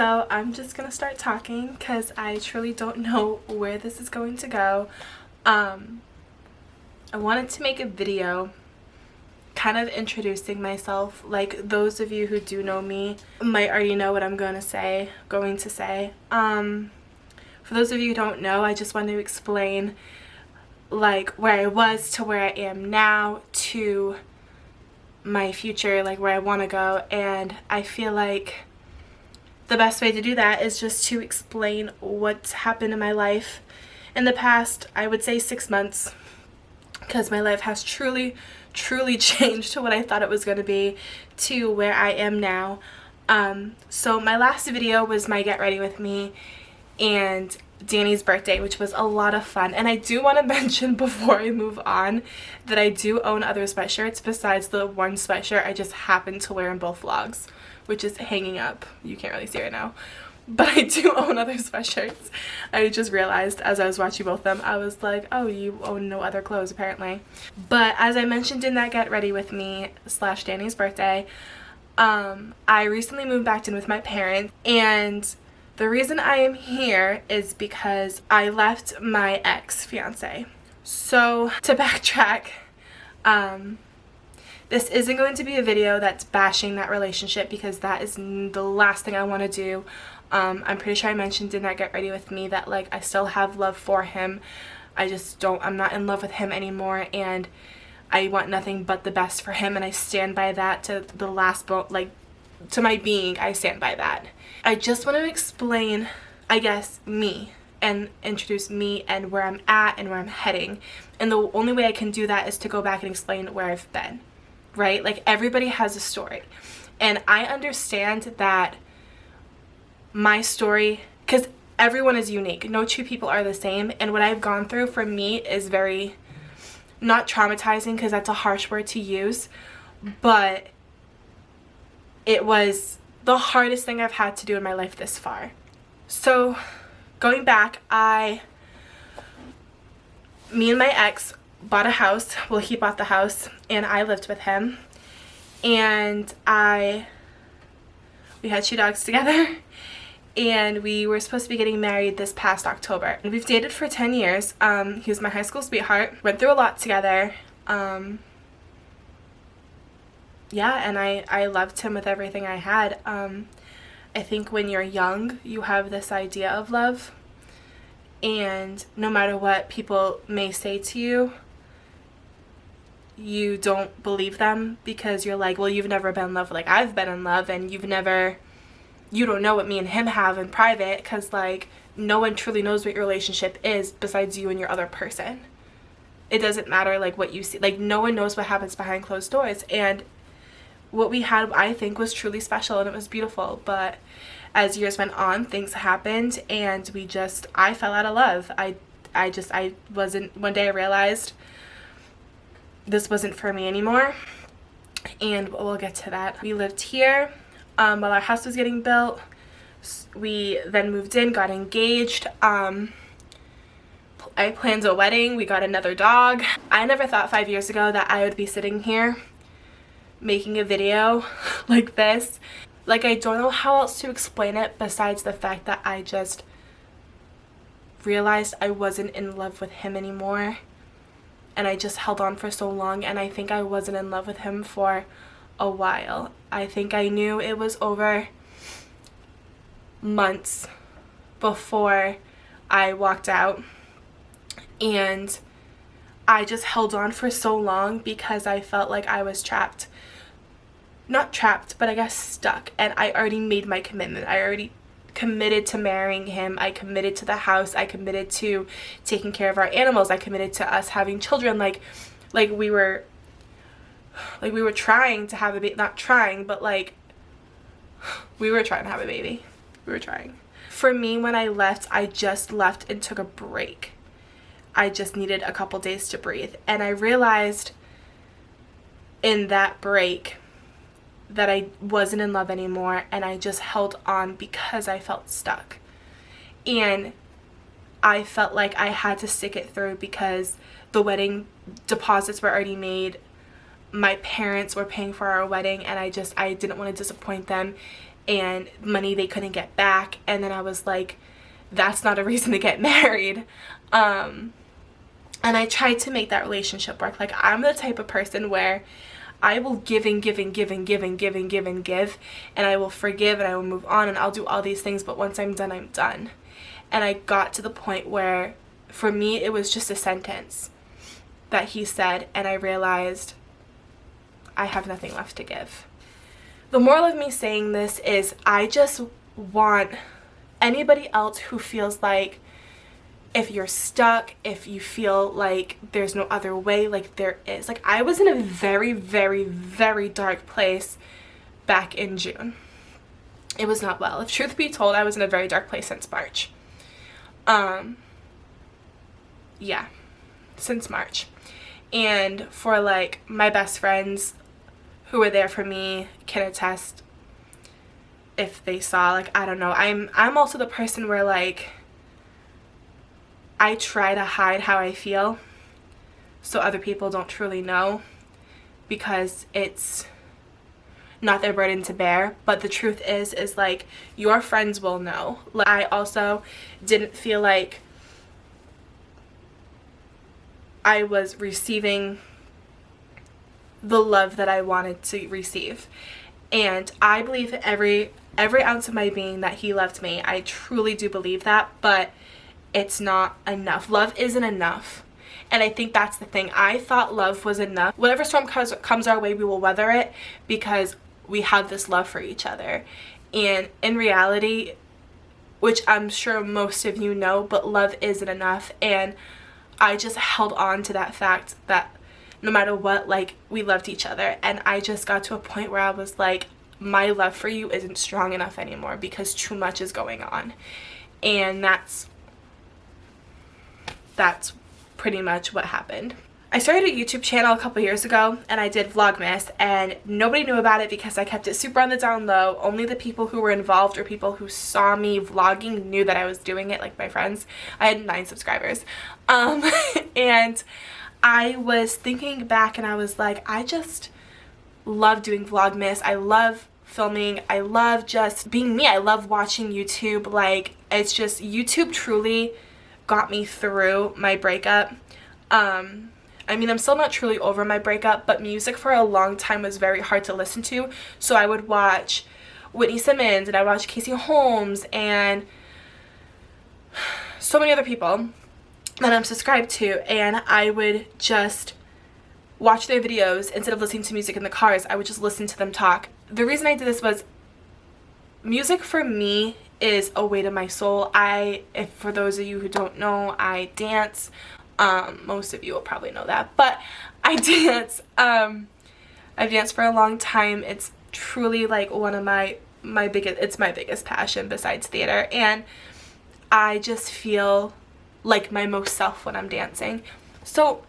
So I'm just gonna start talking because I truly don't know where this is going to go. I wanted to make a video kind of introducing myself. Like, those of you who do know me might already know what I'm going to say. For those of you who don't know, I just want to explain like where I was to where I am now to my future, like where I want to go. And I feel like the best way to do that is just to explain what's happened in my life in the past, I would say 6 months, because my life has truly changed to what I thought it was going to be to where I am now. So my last video was my get ready with me and Danny's birthday, which was a lot of fun. And I do want to mention before I move on that I do own other sweatshirts besides the one sweatshirt I just happened to wear in both vlogs, which is hanging up. You can't really see right now, but I do own other sweatshirts. I just realized as I was watching both of them, I was like, oh, you own no other clothes apparently. But as I mentioned in that get ready with me / Danny's birthday, I recently moved back in with my parents, and the reason I am here is because I left my ex-fiance. So to backtrack, this isn't going to be a video that's bashing that relationship, because that is the last thing I want to do. I'm pretty sure I mentioned in that get ready with me that like I still have love for him. I'm not in love with him anymore, and I want nothing but the best for him, and I stand by that to the last to my being. I stand by that. I just want to explain, I guess, me, and introduce me and where I'm at and where I'm heading. And the only way I can do that is to go back and explain where I've been, right? Like, everybody has a story, and I understand that my story, because everyone is unique, no two people are the same, and what I've gone through for me is very, not traumatizing because that's a harsh word to use, but it was the hardest thing I've had to do in my life this far. So going back, me and my ex bought a house. Well, he bought the house and I lived with him, and we had 2 dogs together, and we were supposed to be getting married this past October. And we've dated for 10 years. He was my high school sweetheart. Went through a lot together. Yeah, and I loved him with everything I had. I think when you're young, you have this idea of love, and no matter what people may say to you, you don't believe them, because you're like, well, you've never been in love like I've been in love, and you don't know what me and him have in private, because like no one truly knows what your relationship is besides you and your other person. It doesn't matter like what you see, like no one knows what happens behind closed doors. And what we had, I think, was truly special, and it was beautiful. But as years went on, things happened, and I fell out of love. I wasn't, one day I realized this wasn't for me anymore, and we'll get to that. We lived here while our house was getting built. We then moved in, got engaged. I planned a wedding. We got another dog. I never thought 5 years ago that I would be sitting here making a video like this. Like, I don't know how else to explain it besides the fact that I just realized I wasn't in love with him anymore, and I just held on for so long, and I think I wasn't in love with him for a while. I think I knew it was over months before I walked out, and I just held on for so long because I felt like I was trapped. Not trapped, but I guess stuck. And I already made my commitment. I already committed to marrying him. I committed to the house. I committed to taking care of our animals. I committed to us having children. Like we were trying to have a baby. Not trying, but like we were trying to have a baby. We were trying. For me, when I left, I just left and took a break. I just needed a couple days to breathe. And I realized in that break that I wasn't in love anymore, and I just held on because I felt stuck. And I felt like I had to stick it through because the wedding deposits were already made. My parents were paying for our wedding, and I didn't want to disappoint them. and money they couldn't get back. And then I was like, that's not a reason to get married. And I tried to make that relationship work. Like, I'm the type of person where I will give and give and give and give and give and give and give, and I will forgive and I will move on and I'll do all these things, but once I'm done, I'm done. And I got to the point where for me it was just a sentence that he said, and I realized I have nothing left to give. The moral of me saying this is I just want anybody else who feels like, if you're stuck, if you feel like there's no other way, like there is. Like, I was in a very, very, very dark place back in June. It was not well. If truth be told, I was in a very dark place since March. Yeah, since March. And for like my best friends who were there for me can attest, if they saw, like, I don't know, I'm also the person where, like, I try to hide how I feel so other people don't truly know, because it's not their burden to bear. But the truth is like, your friends will know. Like, I also didn't feel like I was receiving the love that I wanted to receive. And I believe every ounce of my being that he loved me. I truly do believe that, but it's not enough. Love isn't enough. And I think that's the thing. I thought love was enough. Whatever storm comes our way, we will weather it because we have this love for each other. And in reality, which I'm sure most of you know, but love isn't enough. And I just held on to that fact that no matter what, like, we loved each other. And I just got to a point where I was like, my love for you isn't strong enough anymore because too much is going on. And that's pretty much what happened. I started a YouTube channel a couple years ago, and I did Vlogmas, and nobody knew about it because I kept it super on the down low. Only the people who were involved or people who saw me vlogging knew that I was doing it, like my friends. I had 9 subscribers. And I was thinking back and I was like, I just love doing Vlogmas. I love filming. I love just being me. I love watching YouTube. Like, it's just, YouTube truly got me through my breakup. I mean, I'm still not truly over my breakup, but music for a long time was very hard to listen to. So I would watch Whitney Simmons, and I would watch Casey Holmes, and so many other people that I'm subscribed to, and I would just watch their videos instead of listening to music in the cars. I would just listen to them talk. The reason I did this was music for me is a way to my soul. If for those of you who don't know, I dance. Most of you will probably know that, but I dance. I've danced for a long time. It's truly like one of my biggest passion besides theater, and I just feel like my most self when I'm dancing. So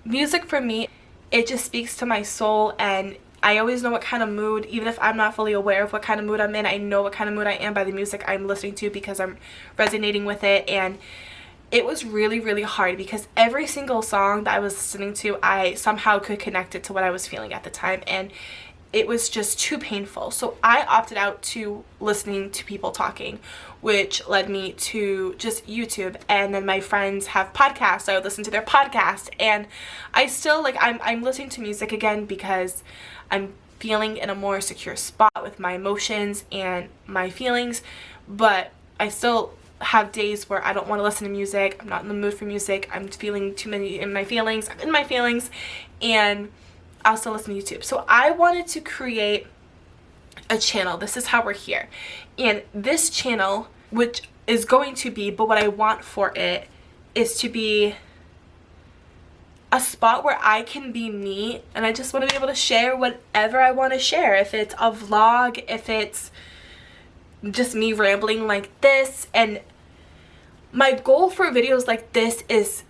music for me, it just speaks to my soul, and I always know what kind of mood, even if I'm not fully aware of what kind of mood I'm in, I know what kind of mood I am by the music I'm listening to because I'm resonating with it. And it was really, really hard because every single song that I was listening to, I somehow could connect it to what I was feeling at the time, and it was just too painful. So I opted out to listening to people talking, which led me to just YouTube. And then my friends have podcasts, so I would listen to their podcast, and I still, like, I'm listening to music again because I'm feeling in a more secure spot with my emotions and my feelings, but I still have days where I don't want to listen to music. I'm not in the mood for music. I'm feeling too many in my feelings. I'm in my feelings, and I'll still listen to YouTube. So I wanted to create a channel. This is how we're here. And this channel, which is going to be, but what I want for it is to be a spot where I can be me, and I just want to be able to share whatever I want to share. If it's a vlog, if it's just me rambling like this. And my goal for videos like this is,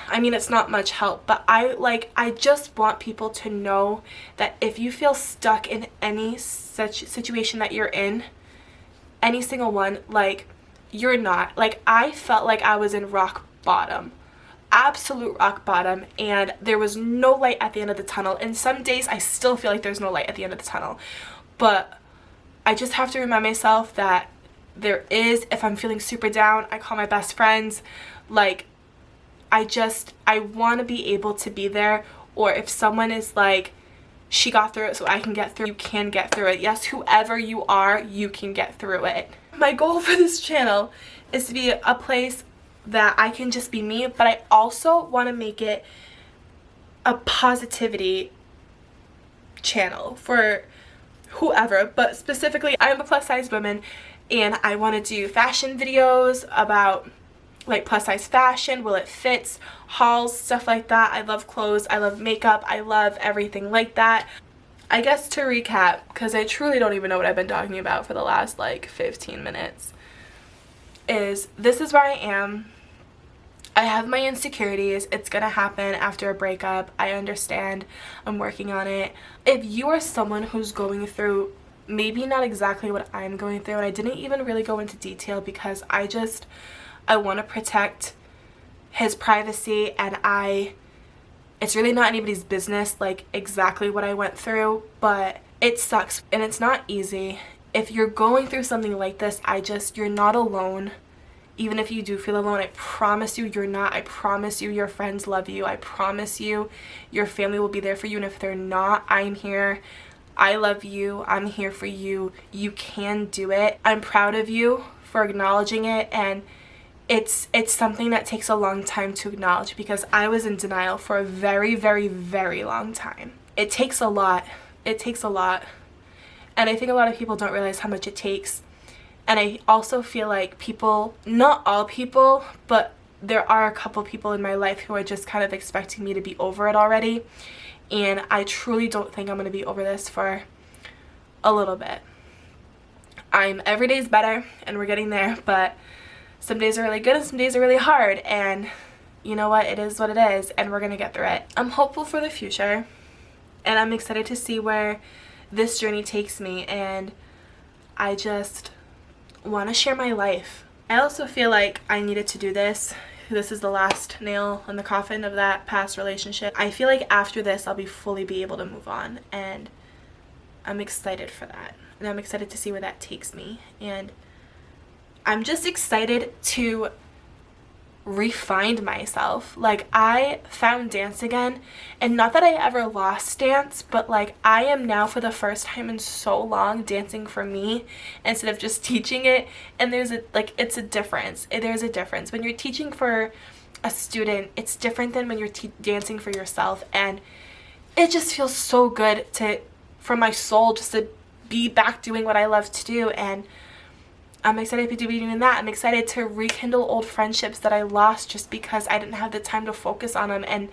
I mean, it's not much help, but I just want people to know that if you feel stuck in any such situation that you're in, any single one, like, you're not. Like, I felt like I was in rock bottom, absolute rock bottom, and there was no light at the end of the tunnel. And some days I still feel like there's no light at the end of the tunnel, but I just have to remind myself that there is, if I'm feeling super down, I call my best friends. Like, I want to be able to be there. Or if someone is like, she got through it so I can get through it, you can get through it. Yes, whoever you are, you can get through it. My goal for this channel is to be a place that I can just be me, but I also want to make it a positivity channel for whoever, but specifically I'm a plus size woman and I want to do fashion videos about like plus size fashion, will it fits, hauls, stuff like that. I love clothes, I love makeup, I love everything like that. I guess to recap, because I truly don't even know what I've been talking about for the last like 15 minutes, is this is where I am. I have my insecurities. It's gonna happen after a breakup. I understand. I'm working on it. If you are someone who's going through maybe not exactly what I'm going through, and I didn't even really go into detail because I want to protect his privacy, and it's really not anybody's business like exactly what I went through, but it sucks and it's not easy. If you're going through something like this, you're not alone. Even if you do feel alone, I promise you you're not. I promise you your friends love you. I promise you your family will be there for you, and if they're not, I'm here. I love you. I'm here for you. You can do it. I'm proud of you for acknowledging it, and it's something that takes a long time to acknowledge because I was in denial for a very, very, very long time. It takes a lot. It takes a lot. And I think a lot of people don't realize how much it takes. And I also feel like people, not all people, but there are a couple people in my life who are just kind of expecting me to be over it already. And I truly don't think I'm going to be over this for a little bit. Every day's better and we're getting there, but some days are really good and some days are really hard, and you know what, it is what it is, and we're gonna get through it. I'm hopeful for the future, and I'm excited to see where this journey takes me, and I just want to share my life. I also feel like I needed to do this. This is the last nail in the coffin of that past relationship. I feel like after this I'll fully be able to move on, and I'm excited for that, and I'm excited to see where that takes me, and I'm just excited to refine myself. Like, I found dance again, and not that I ever lost dance, but like I am now for the first time in so long dancing for me instead of just teaching it. And there's it's a difference. There's a difference when you're teaching for a student. It's different than when you're dancing for yourself, and it just feels so good for my soul just to be back doing what I love to do. And I'm excited to be doing that. I'm excited to rekindle old friendships that I lost just because I didn't have the time to focus on them. And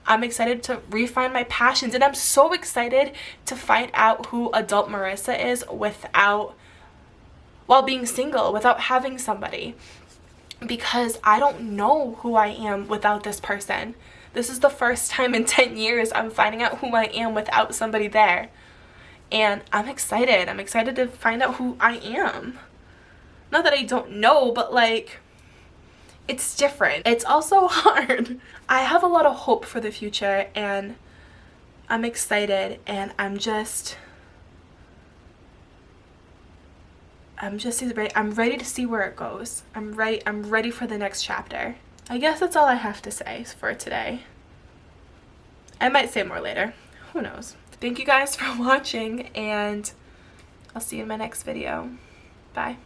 I'm excited to refine my passions. And I'm so excited to find out who adult Marissa is while being single, without having somebody. Because I don't know who I am without this person. This is the first time in 10 years I'm finding out who I am without somebody there. And I'm excited. I'm excited to find out who I am. Not that I don't know, but like, it's different. It's also hard. I have a lot of hope for the future, and I'm excited, and I'm ready to see where it goes. I'm ready for the next chapter. I guess that's all I have to say for today. I might say more later. Who knows? Thank you guys for watching, and I'll see you in my next video. Bye.